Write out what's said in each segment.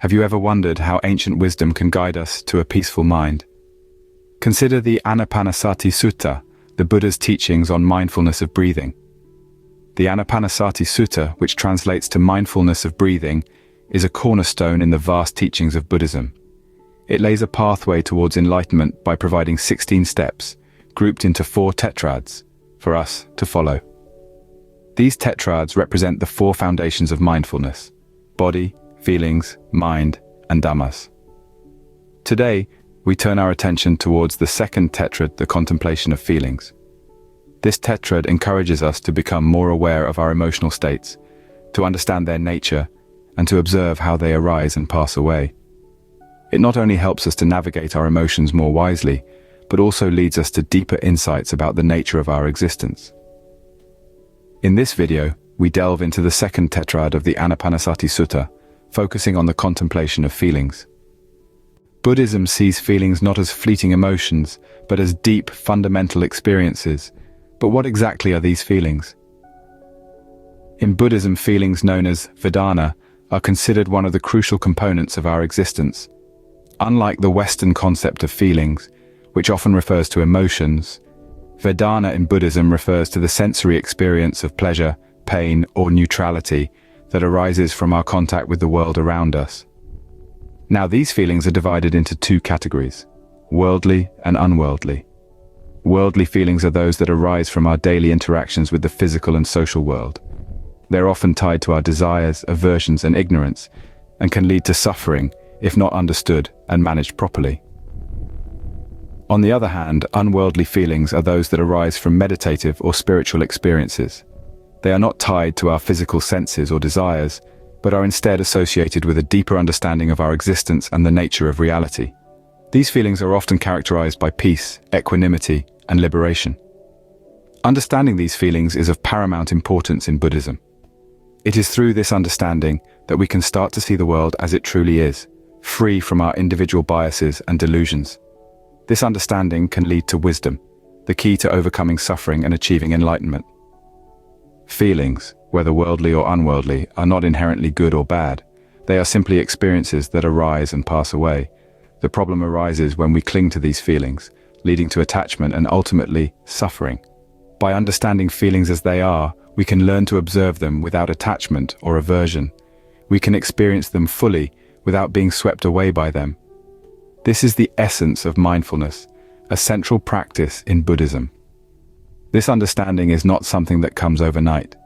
Have you ever wondered how ancient wisdom can guide us to a peaceful mind? Consider the Anapanasati Sutta, the Buddha's teachings on mindfulness of breathing. The Anapanasati Sutta, which translates to mindfulness of breathing, is a cornerstone in the vast teachings of Buddhism. It lays a pathway towards enlightenment by providing 16 steps, grouped into 4 tetrads, for us to follow. These tetrads represent the 4 foundations of mindfulness: body, feelings, mind, and dhammas. Today, we turn our attention towards the second tetrad, the contemplation of feelings. This tetrad encourages us to become more aware of our emotional states, to understand their nature, and to observe how they arise and pass away. It not only helps us to navigate our emotions more wisely, but also leads us to deeper insights about the nature of our existence. In this video, we delve into the second tetrad of the Anapanasati Sutta, focusing on the contemplation of feelings. Buddhism sees feelings not as fleeting emotions, but as deep, fundamental experiences. But what exactly are these feelings? In Buddhism, feelings known as Vedana are considered one of the crucial components of our existence. Unlike the Western concept of feelings, which often refers to emotions, Vedana in Buddhism refers to the sensory experience of pleasure, pain, or neutrality that arises from our contact with the world around us. Now, these feelings are divided into 2 categories: worldly and unworldly. Worldly feelings are those that arise from our daily interactions with the physical and social world. They're often tied to our desires, aversions, and ignorance, and can lead to suffering if not understood and managed properly. On the other hand, unworldly feelings are those that arise from meditative or spiritual experiences. They are not tied to our physical senses or desires, but are instead associated with a deeper understanding of our existence and the nature of reality. These feelings are often characterized by peace, equanimity, and liberation. Understanding these feelings is of paramount importance in Buddhism. It is through this understanding that we can start to see the world as it truly is, free from our individual biases and delusions. This understanding can lead to wisdom, the key to overcoming suffering and achieving enlightenment. Feelings, whether worldly or unworldly, are not inherently good or bad. They are simply experiences that arise and pass away. The problem arises when we cling to these feelings, leading to attachment and ultimately suffering. By understanding feelings as they are, we can learn to observe them without attachment or aversion. We can experience them fully without being swept away by them. This is the essence of mindfulness, a central practice in Buddhism. This understanding is not something that comes overnight.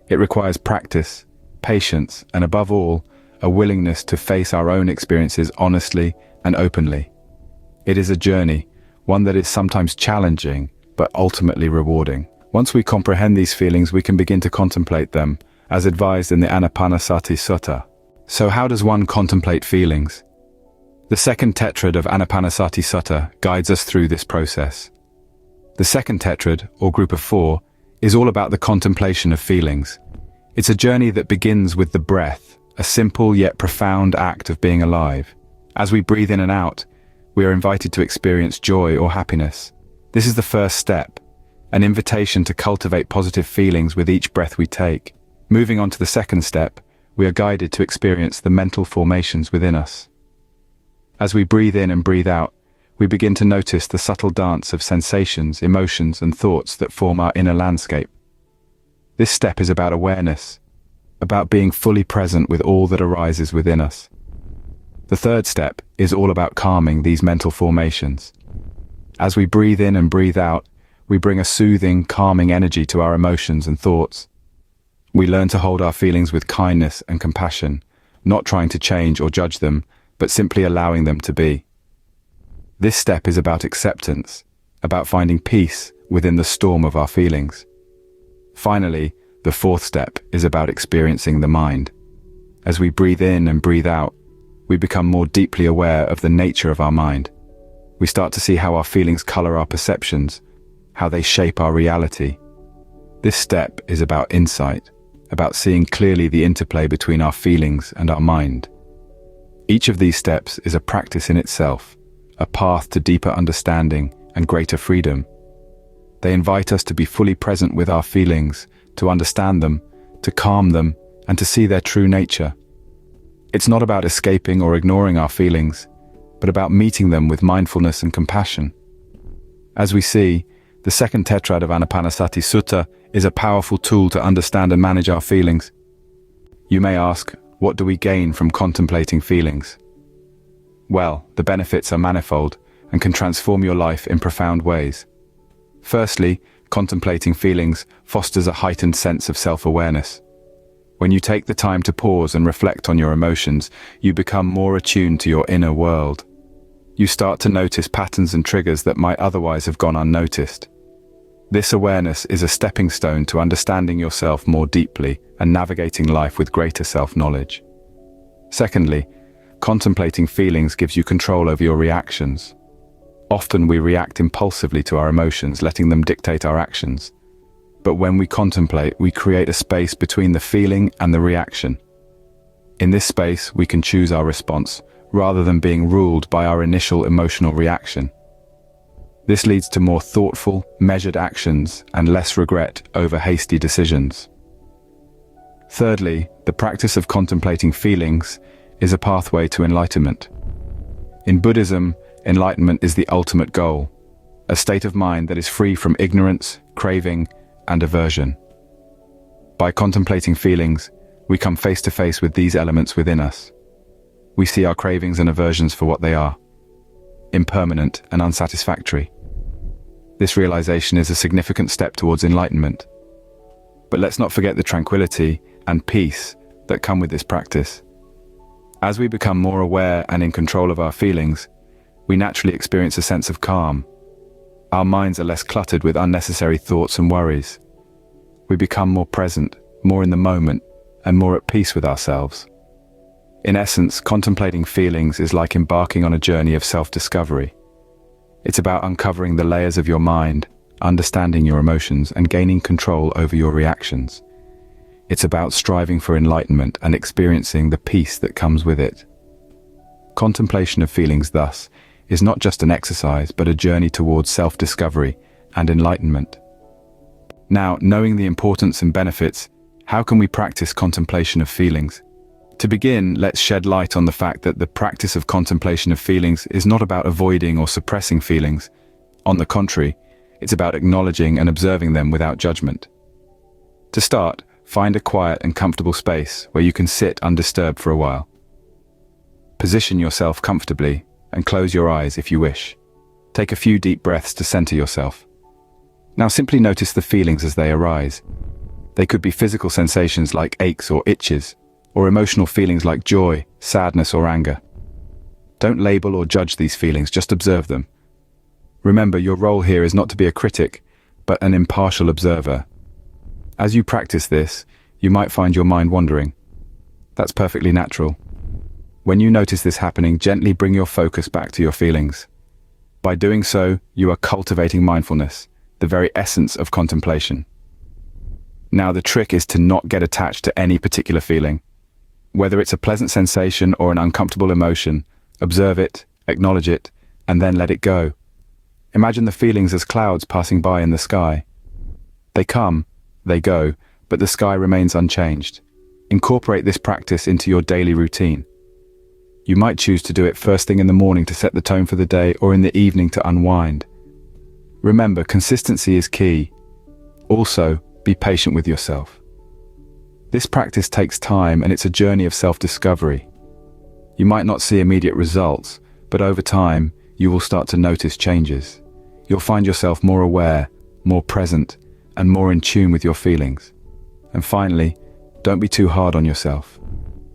It requires practice, patience, and above all, a willingness to face our own experiences honestly and openly. It is a journey, one that is sometimes challenging, but ultimately rewarding. Once we comprehend these feelings, we can begin to contemplate them, as advised in the Anapanasati Sutta. So how does one contemplate feelings? The second tetrad of Anapanasati Sutta guides us through this process. The second tetrad, or group of 4, is all about the contemplation of feelings. It's a journey that begins with the breath, a simple yet profound act of being alive. As we breathe in and out, we are invited to experience joy or happiness. This is the first step, an invitation to cultivate positive feelings with each breath we take. Moving on to the second step, we are guided to experience the mental formations within us. As we breathe in and breathe out, we begin to notice the subtle dance of sensations, emotions, and thoughts that form our inner landscape. This step is about awareness, about being fully present with all that arises within us. The third step is all about calming these mental formations. As we breathe in and breathe out, we bring a soothing, calming energy to our emotions and thoughts. We learn to hold our feelings with kindness and compassion, not trying to change or judge them, but simply allowing them to be. This step is about acceptance, about finding peace within the storm of our feelings. Finally, the fourth step is about experiencing the mind. As we breathe in and breathe out, we become more deeply aware of the nature of our mind. We start to see how our feelings color our perceptions, how they shape our reality. This step is about insight, about seeing clearly the interplay between our feelings and our mind. Each of these steps is a practice in itself, a path to deeper understanding and greater freedom. They invite us to be fully present with our feelings, to understand them, to calm them, and to see their true nature. It's not about escaping or ignoring our feelings, but about meeting them with mindfulness and compassion. As we see, the second tetrad of Anapanasati Sutta is a powerful tool to understand and manage our feelings. You may ask, what do we gain from contemplating feelings? Well, the benefits are manifold and can transform your life in profound ways. Firstly, contemplating feelings fosters a heightened sense of self-awareness. When you take the time to pause and reflect on your emotions, you become more attuned to your inner world. You start to notice patterns and triggers that might otherwise have gone unnoticed. This awareness is a stepping stone to understanding yourself more deeply and navigating life with greater self-knowledge. Secondly, contemplating feelings gives you control over your reactions. Often we react impulsively to our emotions, letting them dictate our actions. But when we contemplate, we create a space between the feeling and the reaction. In this space, we can choose our response, rather than being ruled by our initial emotional reaction. This leads to more thoughtful, measured actions and less regret over hasty decisions. Thirdly, the practice of contemplating feelings is a pathway to enlightenment. In Buddhism, enlightenment is the ultimate goal, a state of mind that is free from ignorance, craving, and aversion. By contemplating feelings, we come face to face with these elements within us. We see our cravings and aversions for what they are, impermanent and unsatisfactory. This realization is a significant step towards enlightenment. But let's not forget the tranquility and peace that come with this practice. As we become more aware and in control of our feelings, we naturally experience a sense of calm. Our minds are less cluttered with unnecessary thoughts and worries. We become more present, more in the moment, and more at peace with ourselves. In essence, contemplating feelings is like embarking on a journey of self-discovery. It's about uncovering the layers of your mind, understanding your emotions, and gaining control over your reactions. It's about striving for enlightenment and experiencing the peace that comes with it. Contemplation of feelings, thus, is not just an exercise, but a journey towards self-discovery and enlightenment. Now, knowing the importance and benefits, how can we practice contemplation of feelings? To begin, let's shed light on the fact that the practice of contemplation of feelings is not about avoiding or suppressing feelings. On the contrary, it's about acknowledging and observing them without judgment. To start, find a quiet and comfortable space where you can sit undisturbed for a while. Position yourself comfortably and close your eyes if you wish. Take a few deep breaths to center yourself. Now simply notice the feelings as they arise. They could be physical sensations like aches or itches, or emotional feelings like joy, sadness, or anger. Don't label or judge these feelings, just observe them. Remember, your role here is not to be a critic, but an impartial observer. As you practice this, you might find your mind wandering. That's perfectly natural. When you notice this happening, gently bring your focus back to your feelings. By doing so, you are cultivating mindfulness, the very essence of contemplation. Now, the trick is to not get attached to any particular feeling. Whether it's a pleasant sensation or an uncomfortable emotion, observe it, acknowledge it, and then let it go. Imagine the feelings as clouds passing by in the sky. They come, they go, but the sky remains unchanged. Incorporate this practice into your daily routine. You might choose to do it first thing in the morning to set the tone for the day, or in the evening to unwind. Remember, consistency is key. Also, be patient with yourself. This practice takes time, and it's a journey of self-discovery. You might not see immediate results, but over time, you will start to notice changes. You'll find yourself more aware, more present, and more in tune with your feelings. And finally, don't be too hard on yourself.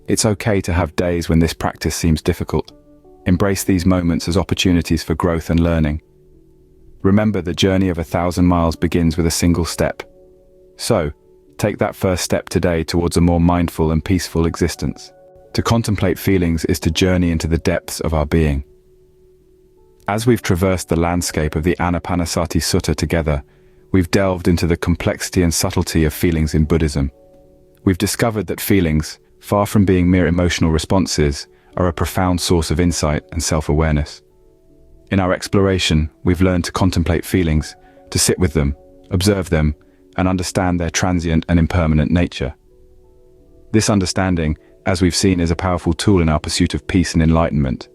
It's okay to have days when this practice seems difficult. Embrace these moments as opportunities for growth and learning. Remember, the journey of 1,000 miles begins with a single step. So, take that first step today towards a more mindful and peaceful existence. To contemplate feelings is to journey into the depths of our being. As we've traversed the landscape of the Anapanasati Sutta together, we've delved into the complexity and subtlety of feelings in Buddhism. We've discovered that feelings, far from being mere emotional responses, are a profound source of insight and self-awareness. In our exploration, we've learned to contemplate feelings, to sit with them, observe them, and understand their transient and impermanent nature. This understanding as we've seen, is a powerful tool in our pursuit of peace and enlightenment.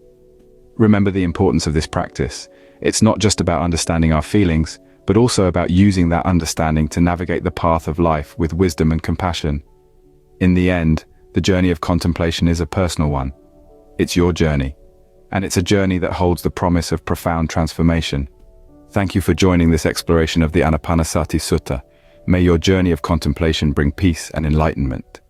Remember the importance of this practice. It's not just about understanding our feelings, but also about using that understanding to navigate the path of life with wisdom and compassion. In the end, the journey of contemplation is a personal one. It's your journey, and it's a journey that holds the promise of profound transformation. Thank you for joining this exploration of the Anapanasati Sutta. May your journey of contemplation bring peace and enlightenment.